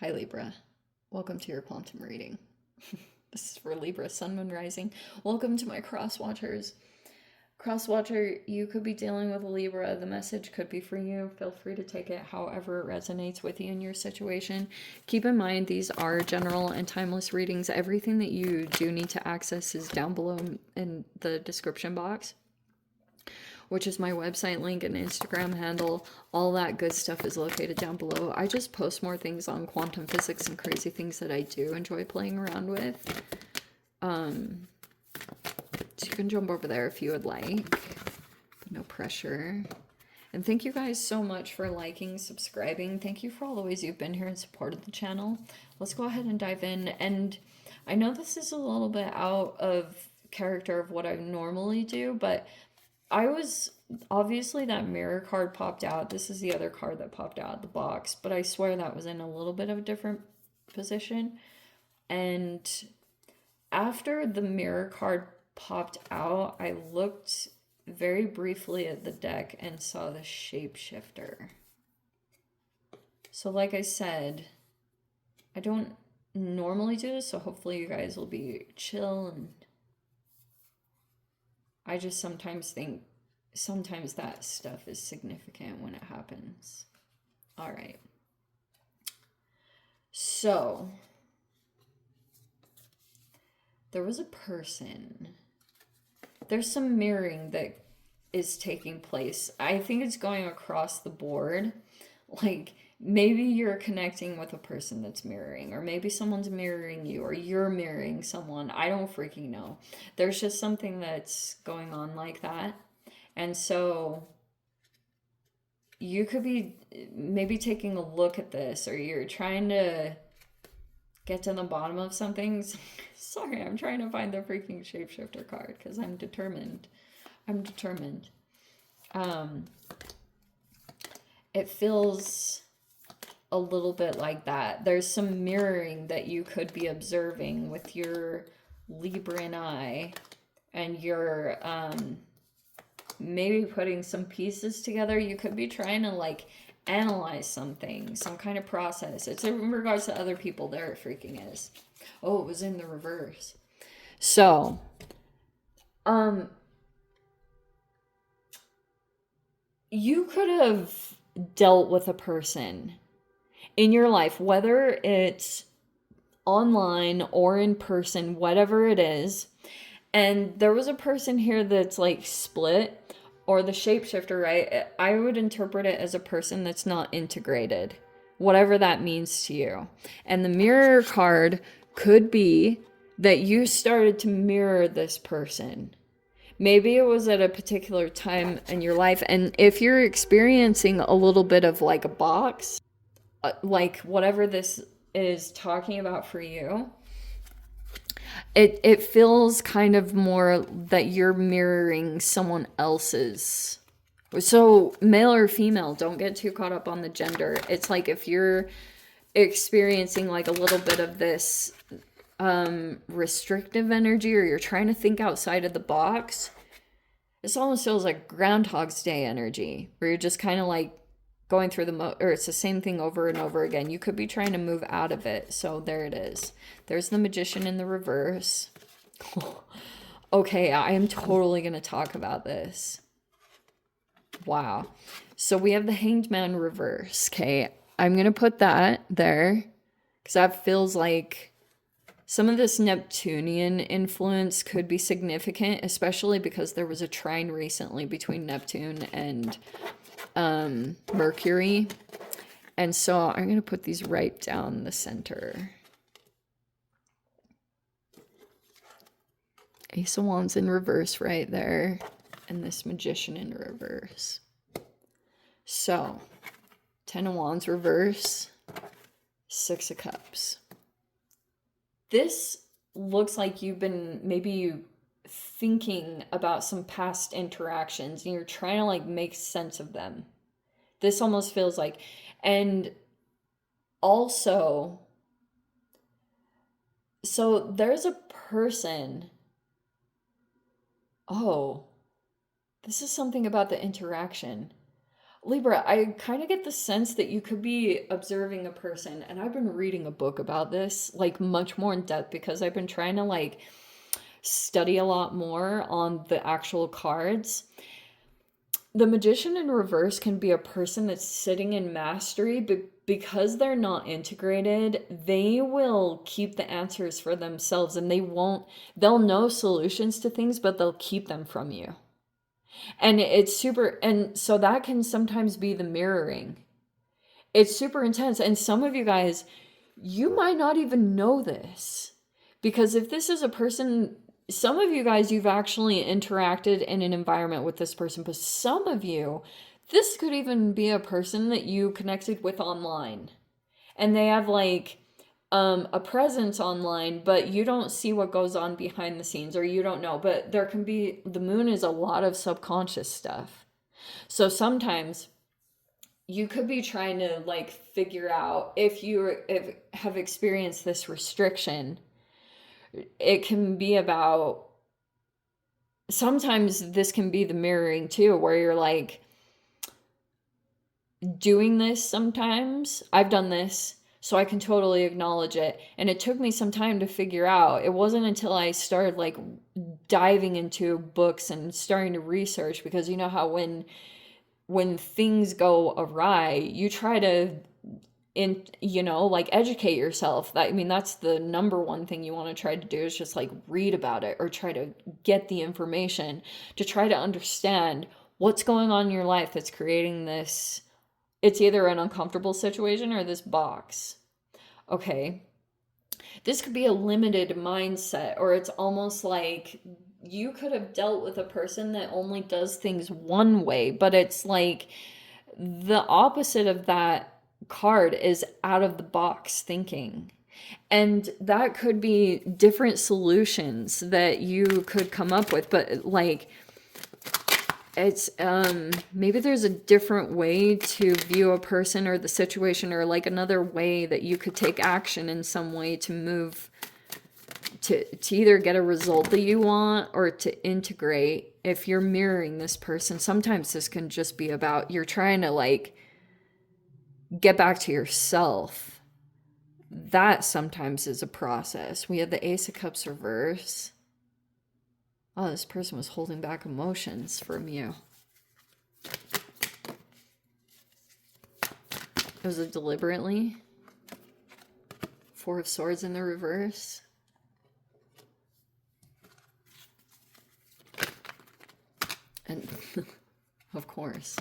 Hi Libra, welcome to your quantum reading. This is for Libra, Sun, Moon, Rising. Welcome to my cross watchers. Cross watcher, you could be dealing with a Libra. The message could be for you. Feel free to take it however it resonates with you in your situation. Keep in mind these are general and timeless readings. Everything that you do need to access is down below in the description box, which is my website link and Instagram handle. All that good stuff is located down below. I just post more things on quantum physics and crazy things that I do enjoy playing around with. So you can jump over there if you would like, but no pressure. And thank you guys so much for liking, subscribing. Thank you for all the ways you've been here and supported the channel. Let's go ahead and dive in. And I know this is a little bit out of character of what I normally do, but obviously that mirror card popped out. This is the other card that popped out of the box, but I swear that was in a little bit of a different position. And after the mirror card popped out, I looked very briefly at the deck and saw the shapeshifter. So like I said, I don't normally do this, so hopefully you guys will be chill, and I just sometimes think that stuff is significant when it happens. All right. So there was a person. There's some mirroring that is taking place. I think it's going across the board. Like, maybe you're connecting with a person that's mirroring, or maybe someone's mirroring you, or you're mirroring someone. I don't freaking know. There's just something that's going on like that. And so you could be maybe taking a look at this, or you're trying to get to the bottom of something. Sorry, I'm trying to find the freaking shapeshifter card because I'm determined. It feels a little bit like that. There's some mirroring that you could be observing with your Libran eye, and you're maybe putting some pieces together. You could be trying to like analyze something, some kind of process. It's in regards to other people. There it freaking is. Oh, it was in the reverse. So, you could have dealt with a person in your life, whether it's online or in person, whatever it is. And there was a person here that's like split, or the shapeshifter, right? I would interpret it as a person that's not integrated, whatever that means to you. And the mirror card could be that you started to mirror this person. Maybe it was at a particular time in your life. And if you're experiencing a little bit of like a box, like whatever this is talking about for you, it feels kind of more that you're mirroring someone else's. So male or female, don't get too caught up on the gender. It's like if you're experiencing like a little bit of this restrictive energy, or you're trying to think outside of the box, this almost feels like Groundhog's Day energy, where you're just kind of like going through or it's the same thing over and over again. You could be trying to move out of it. So there it is. There's the Magician in the reverse. Okay, I am totally going to talk about this. Wow. So we have the Hanged Man reverse. Okay, I'm going to put that there because that feels like some of this Neptunian influence could be significant, especially because there was a trine recently between Neptune and Mercury. And so I'm going to put these right down the center. Ace of Wands in reverse right there, and this Magician in reverse. So 10 of Wands reverse, 6 of Cups. This looks like you've been maybe thinking about some past interactions, and you're trying to like make sense of them. This almost feels like, and also, so there's a person. Oh, this is something about the interaction. Libra, I kind of get the sense that you could be observing a person, and I've been reading a book about this, like much more in depth, because I've been trying to like study a lot more on the actual cards. The magician in reverse can be a person that's sitting in mastery, but because they're not integrated, they will keep the answers for themselves, and they'll know solutions to things, but they'll keep them from you. And it's super, and so that can sometimes be the mirroring. It's super intense. And some of you guys, you might not even know this. Because if this is a person, some of you guys, you've actually interacted in an environment with this person, but some of you, this could even be a person that you connected with online. And they have like a presence online, but you don't see what goes on behind the scenes, or you don't know. But there can be, the moon is a lot of subconscious stuff. So sometimes you could be trying to like figure out if have experienced this restriction. It can be about, sometimes this can be the mirroring too, where you're like doing this sometimes. I've done this, so I can totally acknowledge it. And it took me some time to figure out. It wasn't until I started like diving into books and starting to research, because you know how when things go awry, you try to like educate yourself. I mean, that's the number one thing you want to try to do, is just like read about it or try to get the information to try to understand what's going on in your life that's creating this. It's either an uncomfortable situation or this box. Okay. This could be a limited mindset, or it's almost like you could have dealt with a person that only does things one way, but it's like the opposite of that card is out of the box thinking. And that could be different solutions that you could come up with, but like it's maybe there's a different way to view a person or the situation, or like another way that you could take action in some way to move to either get a result that you want or to integrate. If you're mirroring this person, sometimes this can just be about you're trying to like get back to yourself. That sometimes is a process. We had the Ace of Cups reverse. Oh, this person was holding back emotions from you. Was it deliberately? Four of Swords in the reverse. And of course,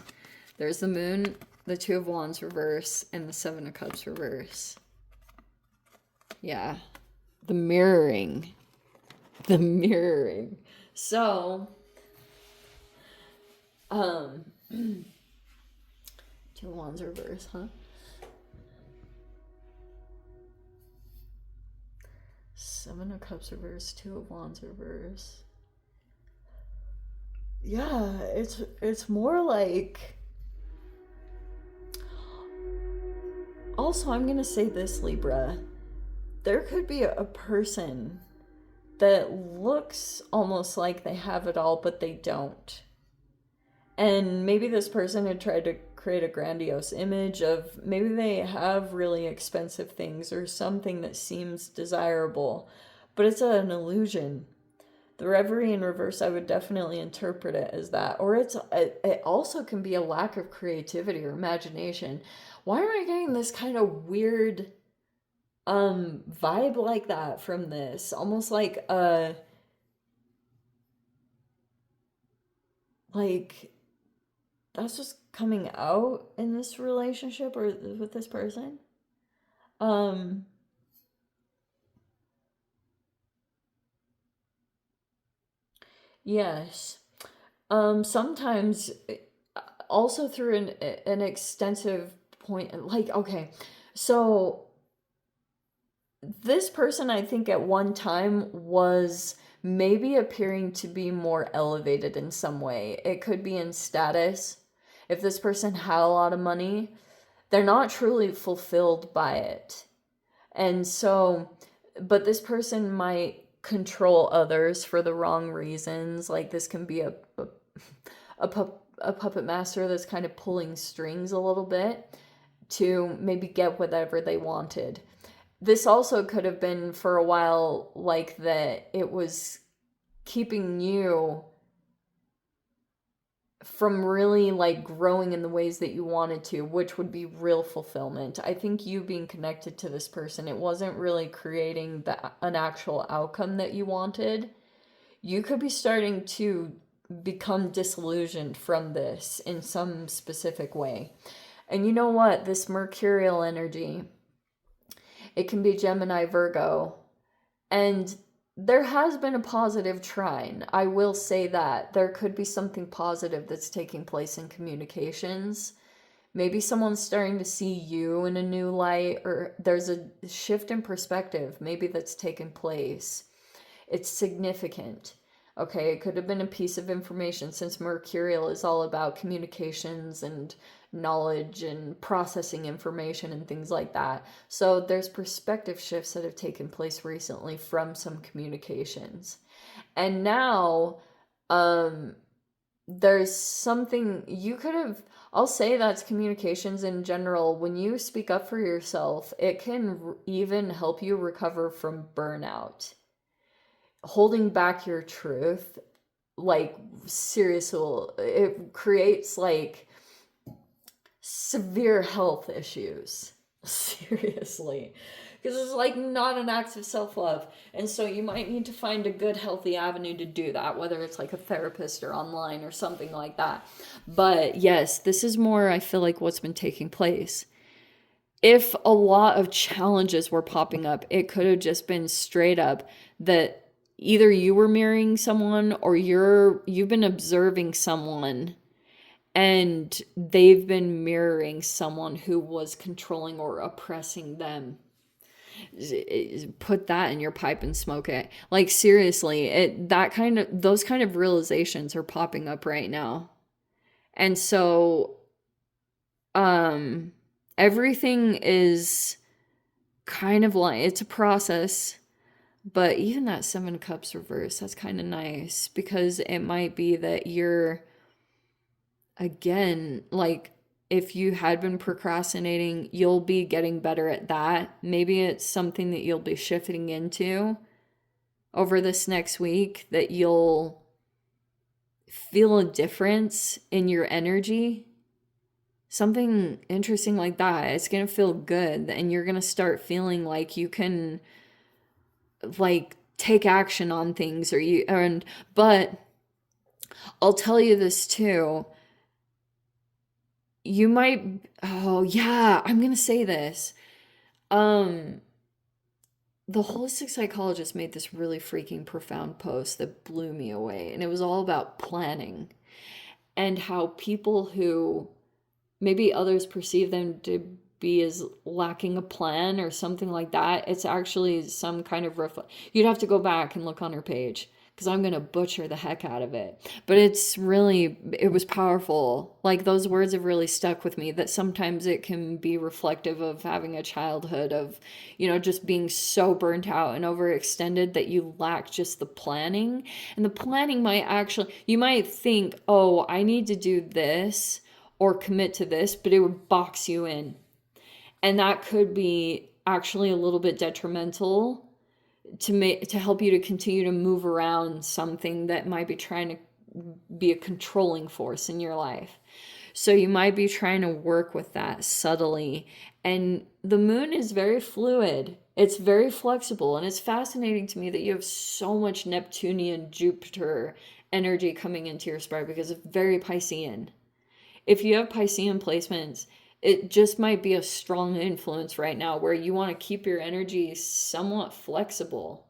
there's the Moon, the Two of Wands reverse, and the Seven of Cups reverse. Yeah. The mirroring. The mirroring. So, Two of Wands reverse, huh? Seven of Cups reverse, Two of Wands reverse. Yeah, it's more like... Also, I'm gonna say this, Libra. There could be a person that looks almost like they have it all, but they don't. And maybe this person had tried to create a grandiose image of maybe they have really expensive things or something that seems desirable, but it's an illusion. The Reverie in reverse, I would definitely interpret it as that. Or it also can be a lack of creativity or imagination. Why am I getting this kind of weird vibe like that from this? Almost like like that's just coming out in this relationship or with this person. Yes. Sometimes also through an extensive point, like, okay, so this person, I think at one time was maybe appearing to be more elevated in some way. It could be in status. If this person had a lot of money, they're not truly fulfilled by it. And so, but this person might control others for the wrong reasons. Like this can be a a puppet master that's kind of pulling strings a little bit to maybe get whatever they wanted. This also could have been for a while like that it was keeping you from really like growing in the ways that you wanted to, which would be real fulfillment. I think you being connected to this person, it wasn't really creating an actual outcome that you wanted. You could be starting to become disillusioned from this in some specific way. And you know what? This mercurial energy, it can be Gemini, Virgo, and there has been a positive trine. I will say that. There could be something positive that's taking place in communications. Maybe someone's starting to see you in a new light, or there's a shift in perspective maybe that's taken place. It's significant. Okay, it could have been a piece of information, since Mercurial is all about communications and knowledge and processing information and things like that. So there's perspective shifts that have taken place recently from some communications. And now there's something you could have, I'll say that's communications in general. When you speak up for yourself, it can even help you recover from burnout. Holding back your truth, like, seriously, it creates like severe health issues. Seriously. Because it's like not an act of self-love. And so you might need to find a good, healthy avenue to do that, whether it's like a therapist or online or something like that. But yes, this is more, I feel like, what's been taking place. If a lot of challenges were popping up, it could have just been straight up that either you were mirroring someone or you've been observing someone and they've been mirroring someone who was controlling or oppressing them. Put that in your pipe and smoke it. Like, seriously, those kind of realizations are popping up right now. And so everything is kind of like, it's a process. But even that Seven of Cups reverse, that's kind of nice, because it might be that you're, again, like, if you had been procrastinating, you'll be getting better at that. Maybe it's something that you'll be shifting into over this next week, that you'll feel a difference in your energy. Something interesting like that. It's going to feel good, and you're going to start feeling like you can, like, take action on things, but I'll tell you this too. You might, oh yeah, I'm going to say this. The holistic psychologist made this really freaking profound post that blew me away, and it was all about planning and how people who maybe others perceive them to be as lacking a plan or something like that, it's actually some kind of you'd have to go back and look on her page, because I'm going to butcher the heck out of it. But it was powerful. Like, those words have really stuck with me, that sometimes it can be reflective of having a childhood of, just being so burnt out and overextended that you lack just the planning. And the planning you might think, oh, I need to do this or commit to this, but it would box you in. And that could be actually a little bit detrimental to help you to continue to move around something that might be trying to be a controlling force in your life. So you might be trying to work with that subtly. And the moon is very fluid. It's very flexible. And it's fascinating to me that you have so much Neptunian, Jupiter energy coming into your spark, because it's very Piscean. If you have Piscean placements, it just might be a strong influence right now where you want to keep your energy somewhat flexible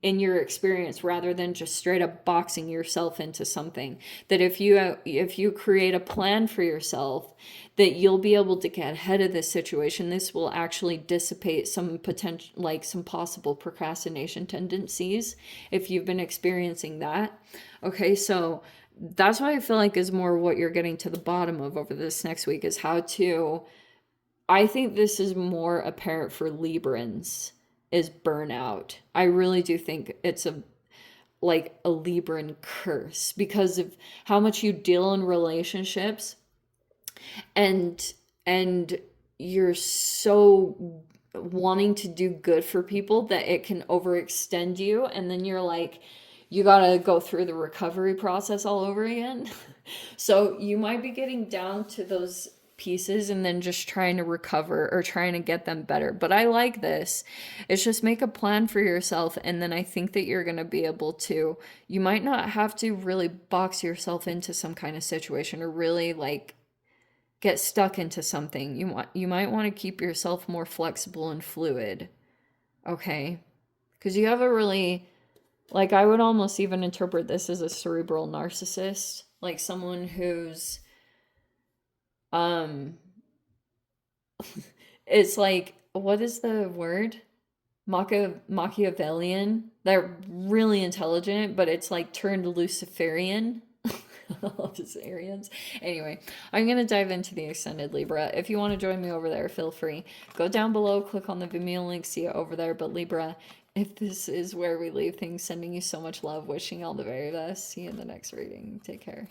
in your experience, rather than just straight up boxing yourself into something. That if you create a plan for yourself, that you'll be able to get ahead of this situation. This will actually dissipate some potential, like some possible procrastination tendencies, if you've been experiencing that. Okay, so that's what I feel like is more what you're getting to the bottom of over this next week, is how to, I think this is more apparent for Librans, is burnout. I really do think like a Libran curse because of how much you deal in relationships, and and you're so wanting to do good for people that it can overextend you, and then you're like, you gotta go through the recovery process all over again. So you might be getting down to those pieces and then just trying to recover or trying to get them better. But I like this. It's just make a plan for yourself, and then I think that you're going to be able to, you might not have to really box yourself into some kind of situation or really like get stuck into something. You might want to keep yourself more flexible and fluid. Okay? Cuz you have a really, like, I would almost even interpret this as a cerebral narcissist, like someone who's um it's like, what is the word? Machiavellian. They're really intelligent, but it's like turned Luciferian. Luciferians. Anyway, I'm going to dive into the extended Libra. If you want to join me over there, feel free. Go down below, click on the Vimeo link, see it over there. But Libra, if this is where we leave things, sending you so much love, wishing all the very best. See you in the next reading. Take care.